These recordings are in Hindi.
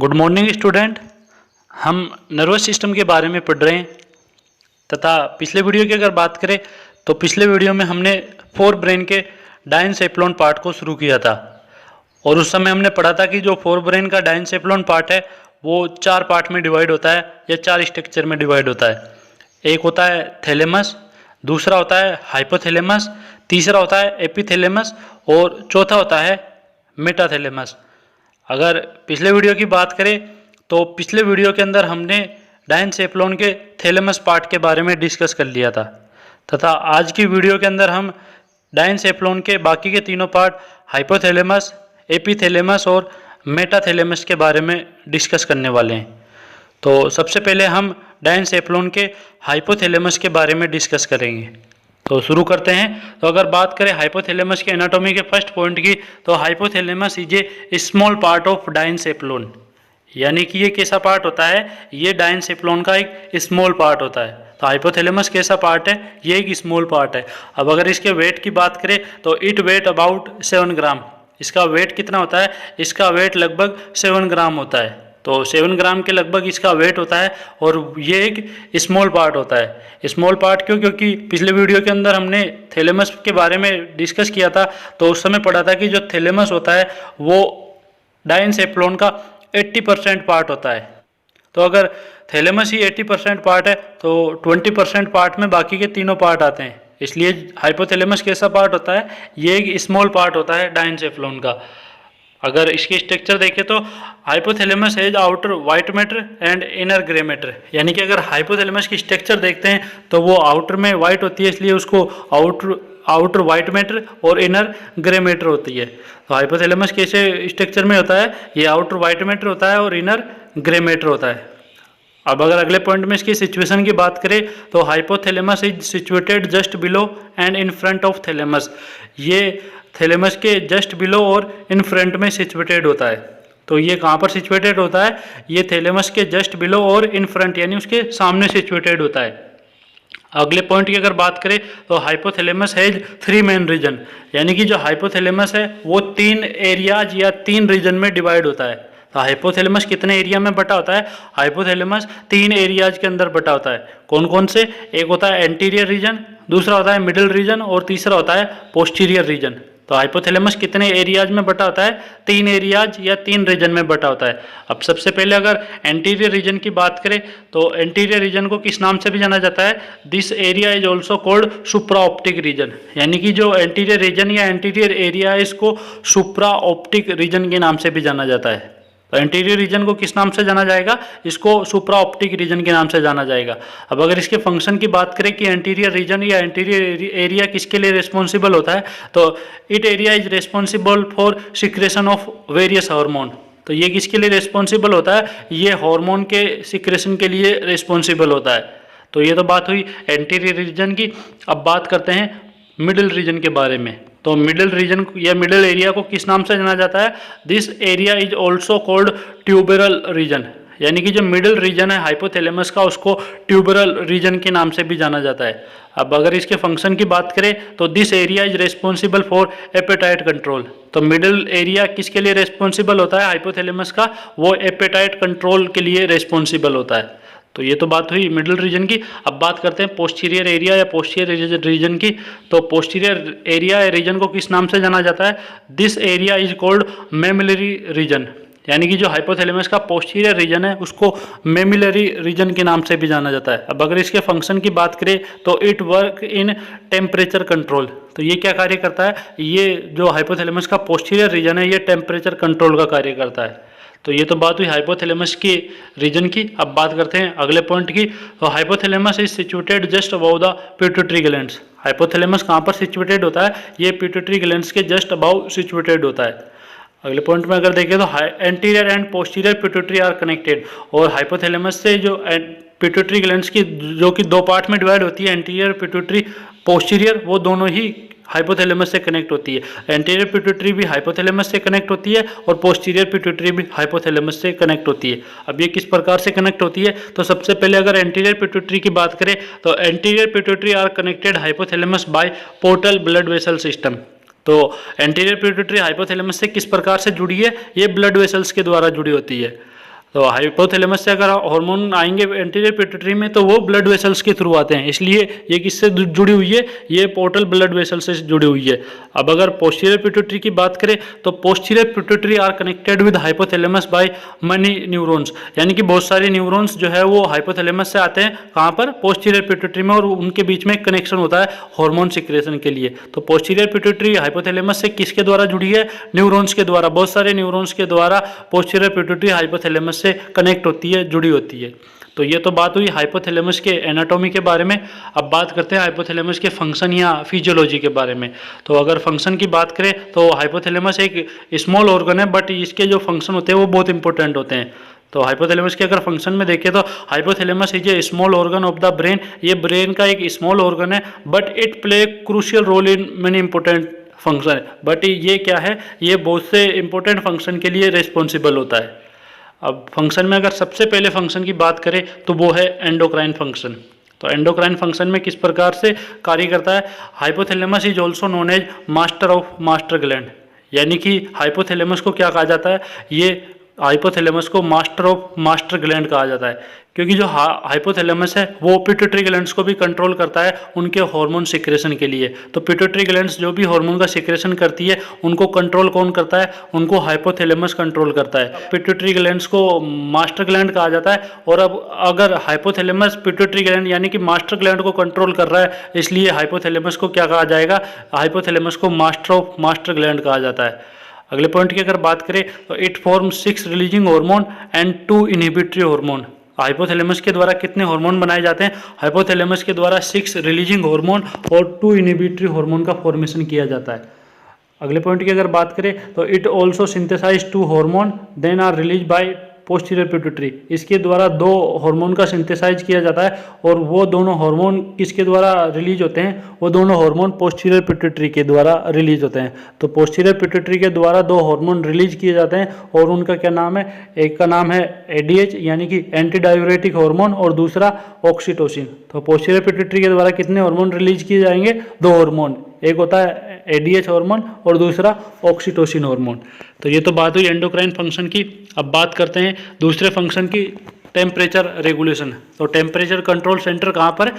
Good morning student. हम नर्वस सिस्टम के बारे में पढ़ रहे हैं तथा पिछले वीडियो की अगर बात करें तो पिछले वीडियो में हमने फोर ब्रेन के डायनसेफ्लॉन पार्ट को शुरू किया था और उस समय हमने पढ़ा था कि जो फोर ब्रेन का डायनसेफ्लॉन पार्ट है वो चार पार्ट में डिवाइड होता है या चार स्ट्रक्चर में डिवाइड होता है। एक होता है थैलेमस, दूसरा होता है हाइपोथैलेमस, तीसरा होता है एपिथैलेमस और चौथा होता है मेटाथैलेमस। अगर पिछले वीडियो की बात करें तो पिछले वीडियो के अंदर हमने डायनसेफ्लॉन के थैलेमस पार्ट के बारे में डिस्कस कर लिया था तथा आज की वीडियो के अंदर हम डायनसेफ्लॉन के बाकी के तीनों पार्ट हाइपोथैलेमस, एपिथैलेमस और मेटाथैलेमस के बारे में डिस्कस करने वाले हैं। तो सबसे पहले हम डायनसेफ्लॉन के हाइपोथैलेमस के बारे में डिस्कस करेंगे। तो शुरू करते हैं। तो अगर बात करें हाइपोथैलेमस के एनाटॉमी के फर्स्ट पॉइंट की तो hypothalamus is a small part of diencephalon, यानी कि ये कैसा पार्ट होता है, ये डायनसेफ्लॉन का एक स्मॉल पार्ट होता है। तो हाइपोथैलेमस कैसा पार्ट है, ये एक स्मॉल पार्ट है। अब अगर इसके वेट की बात करें तो इट वेट अबाउट 7 ग्राम। इसका वेट कितना होता है, इसका वेट लगभग 7 ग्राम होता है। तो 7 ग्राम के लगभग इसका वेट होता है और ये एक स्मॉल पार्ट होता है। स्मॉल पार्ट क्यों, क्योंकि पिछले वीडियो के अंदर हमने थैलेमस के बारे में डिस्कस किया था तो उस समय पढ़ा था कि जो थैलेमस होता है वो डायनसेफ्लॉन का 80% पार्ट होता है। तो अगर थैलेमस ही 80% पार्ट है तो 20% पार्ट में बाकी के तीनों पार्ट आते हैं। इसलिए हाइपोथैलेमस कैसा पार्ट होता है, ये एक स्मॉल पार्ट होता है डायनसेफ्लॉन का। अगर इसकी स्ट्रक्चर देखें तो hypothalamus has outer white matter and inner grey matter, यानी कि अगर हाइपोथैलेमस की स्ट्रक्चर देखते हैं तो वो आउटर में वाइट होती है, इसलिए उसको आउटर वाइट मैटर और इनर ग्रे मैटर होती है। तो हाइपोथैलेमस कैसे स्ट्रक्चर में होता है, ये आउटर वाइट मैटर होता है और इनर ग्रे मैटर होता है। अब अगर अगले पॉइंट में इसकी सिचुएशन की बात करें तो hypothalamus is situated just below and in front of thalamus. ये थैलेमस के जस्ट बिलो और इन फ्रंट में सिचुएटेड होता है। तो ये कहाँ पर सिचुएटेड होता है, ये थैलेमस के जस्ट बिलो और इन फ्रंट यानी उसके सामने सिचुएटेड होता है। अगले पॉइंट की अगर बात करें तो हाइपोथैलेमस हैज 3 मेन रीजन, यानी कि जो हाइपोथैलेमस है वो 3 एरियाज या 3 रीजन में डिवाइड होता है। तो हाइपोथैलेमस कितने एरिया में बटा होता है, हाइपोथैलेमस 3 एरियाज के अंदर बटा होता है। कौन कौन से, एक होता है एंटीरियर रीजन, दूसरा होता है मिडिल रीजन और तीसरा होता है पोस्टीरियर रीजन। तो हाइपोथैलेमस कितने एरियाज में बटा होता है, 3 एरियाज या 3 रीजन में बटा होता है। अब सबसे पहले अगर एंटीरियर रीजन की बात करें तो एंटीरियर रीजन को किस नाम से भी जाना जाता है, this area is also called supra optic region, यानी कि जो एंटीरियर रीजन या एंटीरियर एरिया है इसको सुप्रा ऑप्टिक रीजन के नाम से भी जाना जाता है। तो एंटीरियर रीजन को किस नाम से जाना जाएगा, इसको सुप्रा ऑप्टिक रीजन के नाम से जाना जाएगा। अब अगर इसके फंक्शन की बात करें कि एंटीरियर रीजन या एंटीरियर एरिया किसके लिए रिस्पॉन्सिबल होता है, तो it area is responsible for secretion of various hormone. तो ये किसके लिए रिस्पॉन्सिबल होता है, ये हार्मोन के सिक्रेशन के लिए रिस्पॉन्सिबल होता है। तो ये तो बात हुई एंटीरियर रीजन की। अब बात करते हैं मिडिल रीजन के बारे में। तो मिडिल रीजन या मिडिल एरिया को किस नाम से जाना जाता है, this area is also called tuberal region, यानी कि जो मिडिल रीजन है हाइपोथैलेमस का उसको ट्यूबरल रीजन के नाम से भी जाना जाता है। अब अगर इसके फंक्शन की बात करें तो this area is responsible for appetite control. तो मिडिल एरिया किसके लिए रिस्पॉन्सिबल होता है हाइपोथैलेमस का, वो एपेटाइट कंट्रोल के लिए रिस्पॉन्सिबल होता है। तो ये तो बात हुई मिडिल रीजन की। अब बात करते हैं पोस्टीरियर एरिया या पोस्टीरियर रीजन की। तो पोस्टीरियर एरिया या रीजन को किस नाम से जाना जाता है, this area is called mammillary region, यानी कि जो हाइपोथैलेमस का पोस्टीरियर रीजन है उसको मेमिलरी रीजन के नाम से भी जाना जाता है। अब अगर इसके फंक्शन की बात करें तो it work in temperature control. तो ये क्या कार्य करता है, ये जो हाइपोथैलेमस का पोस्टीरियर रीजन है ये टेम्परेचर कंट्रोल का कार्य करता है। तो ये तो बात हुई हाइपोथैलेमस की रीजन की। अब बात करते हैं अगले पॉइंट की। तो hypothalamus is situated just above the pituitary glands. Hypothalamus कहाँ पर सिचुएटेड होता है, ये पिट्यूटरी ग्लैंड्स के जस्ट अबाउ सिचुएटेड होता है। अगले पॉइंट में अगर देखें तो anterior and posterior pituitary are connected, और हाइपोथैलेमस से जो पिट्यूटरी ग्लैंड्स की जो कि 2 पार्ट में डिवाइड होती है, एंटीरियर पिट्यूटरी पोस्टीरियर, वो दोनों ही हाइपोथैलेमस से कनेक्ट होती है। एंटीरियर पिट्यूटरी भी हाइपोथैलेमस से कनेक्ट होती है और पोस्टीरियर पिट्यूटरी भी हाइपोथैलेमस से कनेक्ट होती है। अब ये किस प्रकार से कनेक्ट होती है, तो सबसे पहले अगर एंटीरियर पिट्यूटरी की बात करें तो anterior pituitary are connected hypothalamus by portal blood vessel system. तो एंटीरियर पिट्यूटरी हाइपोथैलेमस से किस प्रकार से जुड़ी है, ये ब्लड वेसल्स के द्वारा जुड़ी होती है। तो हाइपोथैलेमस से अगर हार्मोन आएंगे एंटीरियर पिट्यूटरी में तो वो ब्लड वेसल्स के थ्रू आते हैं, इसलिए ये किससे जुड़ी हुई है, ये पोर्टल ब्लड वेसल से जुड़ी हुई है। अब अगर पोस्टीरियर पिट्यूटरी की बात करें तो posterior pituitary are connected with hypothalamus by many neurons, यानी कि बहुत सारे न्यूरॉन्स जो है वो हाइपोथैलेमस से आते हैं, कहाँ पर, पोस्टीरियर पिट्यूटरी में, और उनके बीच में कनेक्शन होता है हार्मोन सिक्रेशन के लिए। तो पोस्टीरियर पिट्यूटरी हाइपोथैलेमस से किसके द्वारा जुड़ी है, न्यूरॉन्स के द्वारा, बहुत सारे न्यूरॉन्स के द्वारा पोस्टीरियर पिट्यूटरी हाइपोथैलेमस से कनेक्ट होती है, जुड़ी होती है। तो ये तो बात हुई हाइपोथैलेमस के एनाटॉमी के बारे में। अब बात करते हैं हाइपोथैलेमस के फंक्शन या फिजियोलॉजी के बारे में। तो अगर फंक्शन की बात करें तो हाइपोथैलेमस एक स्मॉल ऑर्गन है, बट इसके जो फंक्शन होते हैं वो बहुत इंपॉर्टेंट होते हैं। तो हाइपोथैलेमस के अगर फंक्शन में देखें तो hypothalamus is a small organ of the brain, ये ब्रेन का एक स्मॉल ऑर्गन है, but it play crucial role in many important function है। बट ये क्या है, ये बहुत से इंपॉर्टेंट फंक्शन के लिए रिस्पॉन्सिबल होता है। अब फंक्शन में अगर सबसे पहले फंक्शन की बात करें तो वो है एंडोक्राइन फंक्शन। तो एंडोक्राइन फंक्शन में किस प्रकार से कार्य करता है, hypothalamus is also known as master of master gland, यानी कि हाइपोथैलेमस को क्या कहा जाता है, ये हाइपोथैलेमस को मास्टर ऑफ मास्टर ग्लैंड कहा जाता है, क्योंकि जो हाइपोथैलेमस है वो पिट्यूटरी ग्लैंड्स को भी कंट्रोल करता है उनके हार्मोन सिक्रेशन के लिए। तो पिट्यूटरी ग्लैंड्स जो भी हार्मोन का सिक्रेशन करती है उनको कंट्रोल कौन करता है, उनको हाइपोथैलेमस कंट्रोल करता है। पिट्यूटरी ग्लैंड्स को मास्टर ग्लैंड कहा जाता है। और अब अगर हाइपोथैलेमस पिट्यूटरी ग्लैंड यानी कि मास्टर ग्लैंड को कंट्रोल कर रहा है, इसलिए हाइपोथैलेमस को क्या कहा जाएगा, हाइपोथैलेमस को मास्टर ऑफ मास्टर ग्लैंड कहा जाता है। अगले पॉइंट की अगर बात करें तो it form 6 releasing hormone and 2 inhibitory hormone. Hypothalamus के द्वारा कितने हार्मोन बनाए जाते हैं, हाइपोथैलेमस के द्वारा 6 रिलीजिंग हार्मोन और 2 इनहिबिटरी हार्मोन का फॉर्मेशन किया जाता है। अगले पॉइंट की अगर बात करें तो it also synthesize 2 hormone then are release by posterior pituitary. इसके द्वारा 2 हार्मोन का सिंथेसाइज किया जाता है, और वो दोनों हार्मोन किसके द्वारा रिलीज होते हैं, वो दोनों हार्मोन पोस्टीरियर पिट्यूटरी के द्वारा रिलीज होते हैं। तो पोस्टीरियर पिट्यूटरी के द्वारा 2 हार्मोन रिलीज किए जाते हैं, और उनका क्या नाम है, एक का नाम है एडीएच यानी कि एंटी डायूरेटिक हार्मोन, और दूसरा ऑक्सीटोसिन। तो पोस्टीरियर पिट्यूटरी के द्वारा कितने हार्मोन रिलीज किए जाएंगे, 2 हार्मोन, एक होता है एडीएच हार्मोन और दूसरा ऑक्सीटोसिन हार्मोन। तो ये तो बात हुई एंडोक्राइन फंक्शन की। अब बात करते हैं दूसरे फंक्शन की, टेम्परेचर रेगुलेशन। तो टेम्परेचर कंट्रोल सेंटर कहाँ पर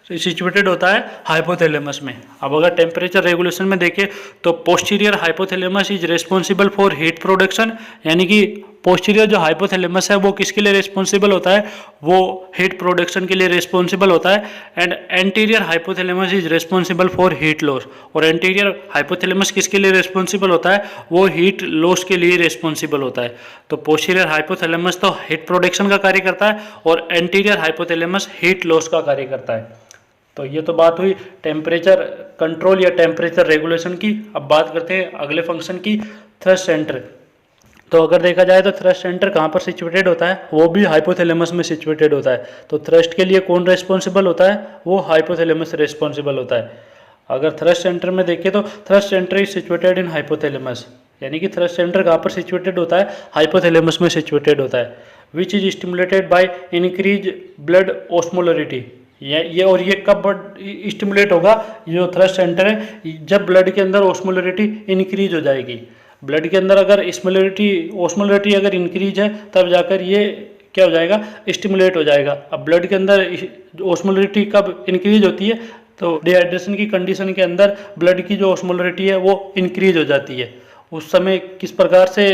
सिचुएटेड होता है, हाइपोथैलेमस में। अब अगर टेम्परेचर रेगुलेशन में देखें तो posterior hypothalamus is responsible for heat production, यानी कि पोस्टीरियर जो हाइपोथैलेमस है वो किसके लिए रिस्पॉन्सिबल होता है, वो हीट प्रोडक्शन के लिए रिस्पॉन्सिबल होता है। And anterior hypothalamus is responsible for heat loss, और एंटीरियर हाइपोथैलेमस किसके लिए रिस्पॉन्सिबल होता है, वो हीट लॉस के लिए रिस्पॉन्सिबल होता है। तो पोस्टीरियर हाइपोथैलेमस तो हीट प्रोडक्शन का कार्य करता है, और एंटीरियर हाइपोथैलेमस हीट लॉस का कार्य करता है। तो ये तो बात हुई टेम्परेचर कंट्रोल या टेम्परेचर रेगुलेशन की। अब बात करते हैं अगले फंक्शन की, थ्रस्ट सेंटर। तो अगर देखा जाए तो थ्रस्ट सेंटर कहाँ पर सिचुएटेड होता है, वो भी हाइपोथैलेमस में सिचुएटेड होता है। तो थ्रस्ट के लिए कौन रेस्पॉन्सिबल होता है, वो हाइपोथैलेमस रेस्पॉन्सिबल होता है। अगर थ्रस्ट सेंटर में देखें तो thrust centre is situated in hypothalamus, यानी कि थ्रस्ट सेंटर कहाँ पर सिचुएटेड होता है, हाइपोथैलेमस में सिचुएटेड होता है। Which is stimulated by increase blood osmolarity. ये कब स्टिमुलेट होगा, जो थ्रस्ट सेंटर है, जब ब्लड के अंदर ऑस्मोलरिटी इंक्रीज हो जाएगी। ब्लड के अंदर अगर ऑस्मोलरिटी अगर इंक्रीज है तब जाकर ये क्या हो जाएगा, स्टिमुलेट हो जाएगा। अब ब्लड के अंदर ऑस्मोलरिटी कब इंक्रीज होती है, तो डिहाइड्रेशन की कंडीशन के अंदर ब्लड की जो ऑस्मोलरिटी है वो इंक्रीज हो जाती है। उस समय किस प्रकार से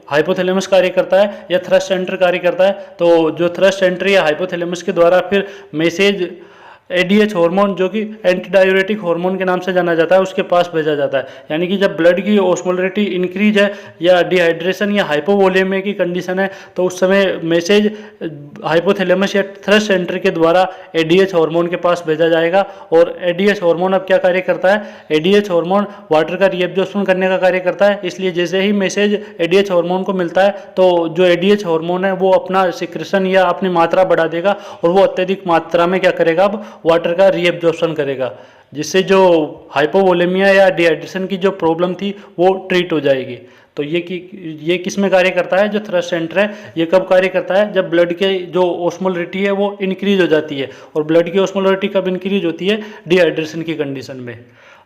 हाइपोथैलेमस कार्य करता है या थ्रस्ट सेंटर कार्य करता है, तो जो थ्रस्ट सेंटर या हाइपोथैलेमस के द्वारा फिर मैसेज एडीएच हार्मोन, जो कि एंटी डायूरेटिक हार्मोन के नाम से जाना जाता है, उसके पास भेजा जाता है। यानी कि जब ब्लड की ऑस्मोलरिटी इंक्रीज है या डिहाइड्रेशन या हाइपोवोलेमिया की कंडीशन है, तो उस समय मैसेज हाइपोथैलेमस या थ्रस्ट सेंटर के द्वारा एडीएच हार्मोन के पास भेजा जाएगा। और एडीएच हार्मोन अब क्या कार्य करता है, एडीएच हार्मोन वाटर का रीएब्जॉर्प्शन करने का कार्य करता है। इसलिए जैसे ही मैसेज एडीएच हार्मोन को मिलता है तो जो एडीएच हार्मोन है वो अपना सिक्रेशन या अपनी मात्रा बढ़ा देगा, और वो अत्यधिक मात्रा में क्या करेगा, अब वाटर का रीएब्जॉर्प्शन करेगा, जिससे जो हाइपोवोलेमिया या डिहाइड्रेशन की जो प्रॉब्लम थी वो ट्रीट हो जाएगी। तो ये किस में कार्य करता है, जो थ्रस्ट सेंटर है, ये कब कार्य करता है, जब ब्लड के जो ऑस्मोलरिटी है वो इंक्रीज हो जाती है। और ब्लड की ऑस्मोलरिटी कब इंक्रीज होती है, डिहाइड्रेशन की कंडीशन में।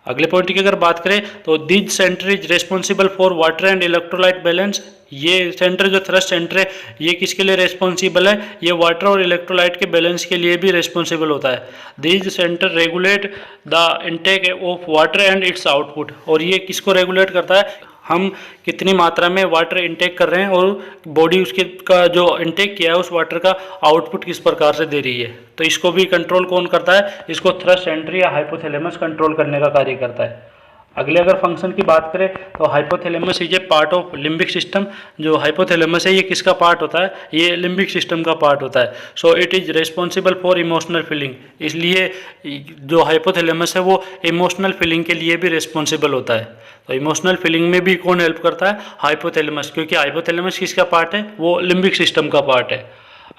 अगले पॉइंट की अगर बात करें तो this centre is responsible for water and electrolyte balance. ये सेंटर जो थ्रस्ट सेंटर है ये किसके लिए रेस्पॉन्सिबल है, ये वाटर और इलेक्ट्रोलाइट के बैलेंस के लिए भी रेस्पॉन्सिबल होता है। This centre regulate the intake of water and it's output, और ये किसको रेगुलेट करता है, हम कितनी मात्रा में वाटर इनटेक कर रहे हैं और बॉडी उसके का जो इनटेक किया है उस वाटर का आउटपुट किस प्रकार से दे रही है। तो इसको भी कंट्रोल कौन करता है, इसको थ्रस्ट सेंटर या हाइपोथैलेमस कंट्रोल करने का कार्य करता है। अगले अगर फंक्शन की बात करें तो hypothalamus is A part of limbic system. जो हाइपोथैलेमस है ये किसका पार्ट होता है, ये लिम्बिक सिस्टम का पार्ट होता है। So it is responsible for emotional feeling, इसलिए जो हाइपोथैलेमस है वो इमोशनल फीलिंग के लिए भी रेस्पॉन्सिबल होता है। तो इमोशनल फीलिंग में भी कौन हेल्प करता है, हाइपोथैलेमस, क्योंकि हाइपोथैलेमस किसका पार्ट है, वो लिम्बिक सिस्टम का पार्ट है।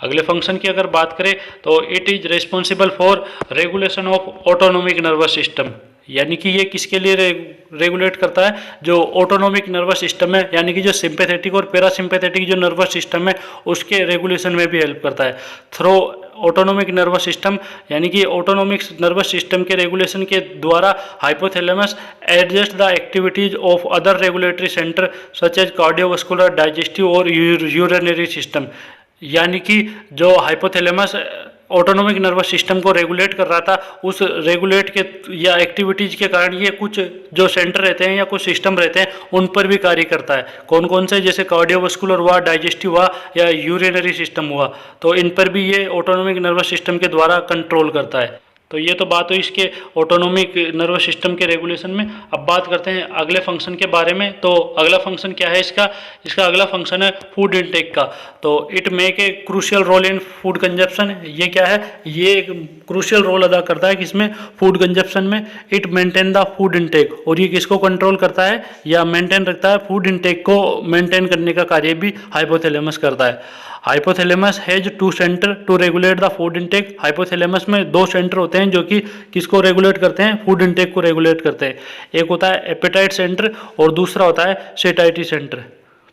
अगले फंक्शन की अगर बात करें तो it is responsible for regulation of autonomic nervous system, यानी कि ये किसके लिए रेगुलेट करता है, जो ऑटोनोमिक नर्वस सिस्टम है, यानी कि जो सिंपैथेटिक और पैरासिम्पैथेटिक जो नर्वस सिस्टम है उसके रेगुलेशन में भी हेल्प करता है थ्रू ऑटोनोमिक नर्वस सिस्टम। यानी कि ऑटोनोमिक नर्वस सिस्टम के रेगुलेशन के द्वारा hypothalamus adjust the activities of other regulatory centre such as cardiovascular, digestive और यूरिनरी सिस्टम। यानी कि जो हाइपोथैलेमस ऑटोनोमिक नर्वस सिस्टम को रेगुलेट कर रहा था, उस रेगुलेट के या एक्टिविटीज के कारण ये कुछ जो सेंटर रहते हैं या कुछ सिस्टम रहते हैं उन पर भी कार्य करता है। कौन कौन से, जैसे कार्डियोवास्कुलर हुआ, डाइजेस्टिव हुआ या यूरिनरी सिस्टम हुआ, तो इन पर भी ये ऑटोनोमिक नर्वस सिस्टम के द्वारा कंट्रोल करता है। तो ये तो बात हुई इसके ऑटोनोमिक नर्वस सिस्टम के रेगुलेशन में। अब बात करते हैं अगले फंक्शन के बारे में। तो अगला फंक्शन क्या है इसका अगला फंक्शन है फूड इनटेक का। तो it make a crucial role in food consumption. ये क्या है, ये एक क्रूशियल रोल अदा करता है किसमें, फूड कंजप्शन में। It maintain the food intake, और ये किसको कंट्रोल करता है या मेंटेन रखता है, फूड इनटेक को मेंटेन करने का कार्य भी हाइपोथैलेमस करता है। Hypothalamus has two centre to regulate the food intake. Hypothalamus में दो सेंटर होते हैं जो कि किसको रेगुलेट करते हैं, फूड इनटेक को रेगुलेट करते हैं। एक होता है एपेटाइट सेंटर और दूसरा होता है सेटाइटी सेंटर।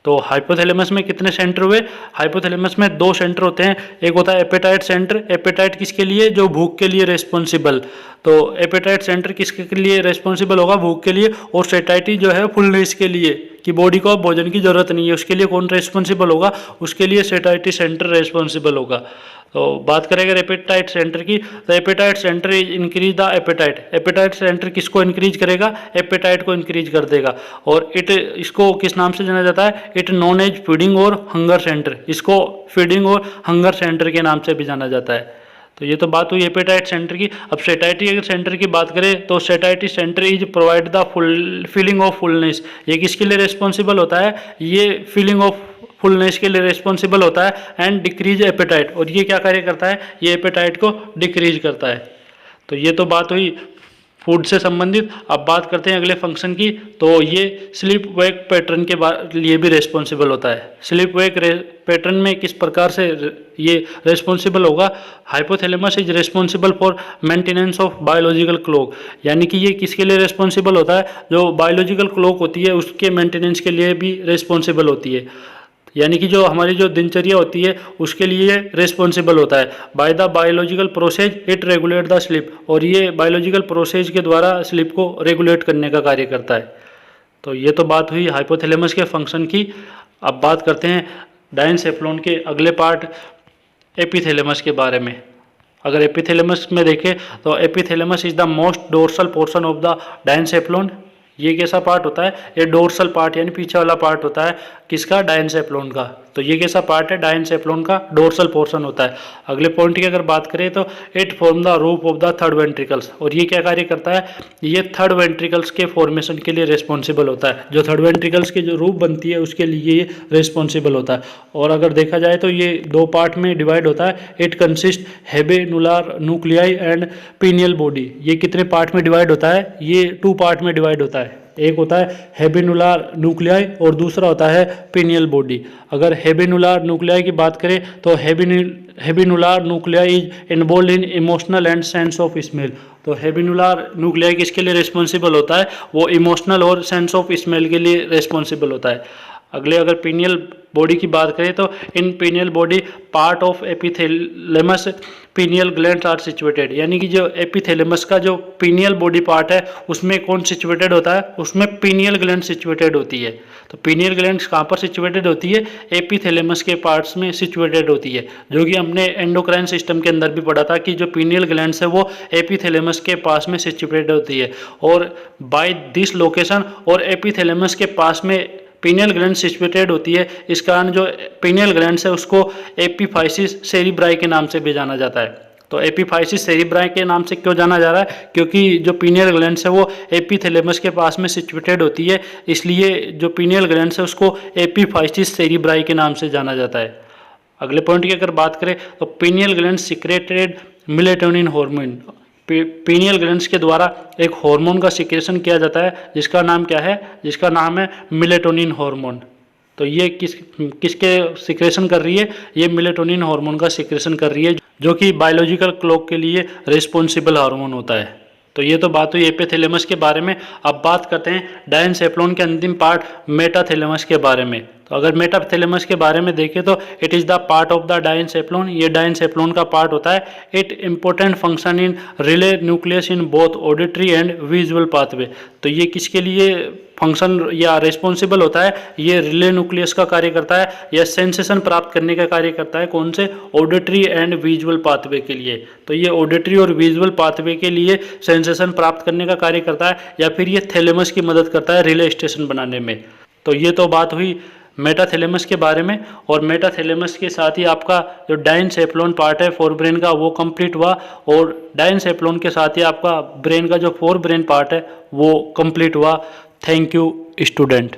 तो हाइपोथैलेमस में कितने सेंटर हुए, हाइपोथैलेमस में दो सेंटर होते हैं। एक होता है एपेटाइट सेंटर, एपेटाइट किसके लिए, जो भूख के लिए रेस्पॉन्सिबल। तो एपेटाइट सेंटर किसके लिए रेस्पॉन्सिबल होगा, भूख के लिए। और सेटाइटी जो है फुलनेस के लिए, कि बॉडी को भोजन की जरूरत नहीं है, उसके लिए कौन रेस्पॉन्सिबल होगा, उसके लिए सेटाइटी सेंटर रेस्पॉन्सिबल होगा। तो बात करेंगे एपेटाइट सेंटर की, तो appetite centre increase the appetite. Appetite centre किसको इंक्रीज करेगा, एपेटाइट को इंक्रीज कर देगा। और इसको किस नाम से जाना जाता है, इट नोन एज फीडिंग और हंगर सेंटर। इसको फीडिंग और हंगर सेंटर के नाम से भी जाना जाता है। तो ये तो बात हुई एपेटाइट सेंटर की। अब सेटाइटी सेंटर की बात करें तो सेटाइटी centre is provide the feeling of fullness. ये किसके लिए रेस्पॉन्सिबल होता है, ये फीलिंग ऑफ फुलनेस के लिए रेस्पॉन्सिबल होता है। एंड डिक्रीज एपेटाइट, और ये क्या कार्य करता है, ये एपेटाइट को डिक्रीज करता है। तो ये तो बात हुई फूड से संबंधित। अब बात करते हैं अगले फंक्शन की। तो ये स्लीप वेक पैटर्न के लिए भी रेस्पॉन्सिबल होता है। स्लीप वेक पैटर्न में किस प्रकार से ये रेस्पॉन्सिबल होगा, hypothalamus is responsible for maintenance of biological clock. यानी कि ये किसके लिए रेस्पॉन्सिबल होता है, जो बायोलॉजिकल क्लॉक होती है उसके मेंटेनेंस के लिए भी रेस्पॉन्सिबल होती है। यानी कि जो हमारी जो दिनचर्या होती है उसके लिए रेस्पॉन्सिबल होता है। By the biological process it regulate the sleep, और ये बायोलॉजिकल प्रोसेस के द्वारा स्लीप को रेगुलेट करने का कार्य करता है। तो ये तो बात हुई हाइपोथैलेमस के फंक्शन की। अब बात करते हैं डायनसेफ्लॉन के अगले पार्ट एपिथैलेमस के बारे में। अगर एपिथैलेमस में देखें तो epithalamus is the most dorsal portion of the diencephalon. ये कैसा पार्ट होता है, ये डोर्सल पार्ट यानी पीछे वाला पार्ट होता है किसका, डायनसेफ्लॉन का। तो ये कैसा पार्ट है, डायनसेफ्लॉन का डोर्सल पोर्शन होता है। अगले पॉइंट की अगर बात करें तो it form the roof of the third ventricles, और ये क्या कार्य करता है, ये थर्ड वेंट्रिकल्स के फॉर्मेशन के लिए रेस्पॉन्सिबल होता है। जो थर्ड वेंट्रिकल्स की जो रूफ बनती है उसके लिए ये रेस्पॉन्सिबल होता है। और अगर देखा जाए तो ये दो पार्ट में डिवाइड होता है। It consist habenular nuclei and pineal body. ये कितने पार्ट में डिवाइड होता है, ये 2 पार्ट में डिवाइड होता है। एक होता है हेबेनुलार न्यूक्लियाई और दूसरा होता है पीनियल बॉडी। अगर हेबेनुलार न्यूक्लियाई की बात करें तो habenular nuclei is involve in emotional and sense of smell. तो हेबेनुलार न्यूक्लियाई किसके लिए रिस्पॉन्सिबल होता है, वो इमोशनल और सेंस ऑफ स्मेल के लिए रिस्पॉन्सिबल होता है। अगले अगर पीनियल बॉडी की बात करें तो in pineal body part of epithalamus pineal glands are situated, यानी कि जो एपिथैलेमस का जो पीनियल बॉडी पार्ट है उसमें कौन सिचुएटेड होता है, उसमें पीनियल ग्लैंड सिचुएटेड होती है। तो पीनियल ग्लैंड्स कहाँ पर सिचुएटेड होती है, एपिथैलेमस के पार्ट्स में सिचुएटेड होती है, जो कि हमने एंडोक्राइन सिस्टम के अंदर भी पढ़ा था कि जो पीनियल ग्लैंड्स है वो एपिथैलेमस के पास में सिचुएटेड होती है। और बाय दिस लोकेशन और एपिथैलेमस के पास में पीनियल ग्लैंड सिचुएटेड होती है, इस कारण जो पीनियल ग्लैंड्स है उसको एपिफाइसिस सेरिब्राई के नाम से भी जाना जाता है। तो एपिफाइसिस सेरिब्राई के नाम से क्यों जाना जा रहा है, क्योंकि जो पीनियल ग्लैंड्स है वो एपिथैलेमस के पास में सिचुएटेड होती है, इसलिए जो पीनियल ग्लैंड्स है उसको एपिफाइसिस सेरिब्राई के नाम से जाना जाता है। अगले पॉइंट की अगर बात करें तो pineal gland secreted melatonin hormone, pineal glands के द्वारा एक हार्मोन का सिक्रेशन किया जाता है जिसका नाम क्या है, जिसका नाम है मेलेटोनिन हार्मोन। तो ये किसके सिक्रेशन कर रही है, ये मेलेटोनिन हार्मोन का सिक्रेशन कर रही है, जो कि बायोलॉजिकल क्लॉक के लिए रिस्पॉन्सिबल हार्मोन होता है। तो ये तो बात हुई एपिथैलेमस के बारे में। अब बात करते हैं डायनसेफ्लॉन के अंतिम पार्ट मेटाथैलेमस के बारे में। तो अगर मेटाथैलेमस के बारे में देखें तो it is the part of the diencephalon, ये डायनसेफ्लॉन का पार्ट होता है। It important function in relay nucleus in both auditory and visual pathway. तो ये किसके लिए फंक्शन या रिस्पॉन्सिबल होता है, ये रिले न्यूक्लियस का कार्य करता है या सेंसेशन प्राप्त करने का कार्य करता है, कौन से, ऑडिटरी एंड विजुअल पाथवे के लिए। तो ये ऑडिटरी और विजुअल पाथवे के लिए सेंसेशन प्राप्त करने का कार्य करता है, या फिर ये थैलेमस की मदद करता है रिले स्टेशन बनाने में। तो ये तो बात हुई मेटाथैलेमस के बारे में। और मेटाथैलेमस के साथ ही आपका जो डायनसेफ्लॉन पार्ट है फोर ब्रेन का वो कंप्लीट हुआ, और डायनसेफ्लॉन के साथ ही आपका ब्रेन का जो फोर ब्रेन पार्ट है वो कंप्लीट हुआ। Thank you student.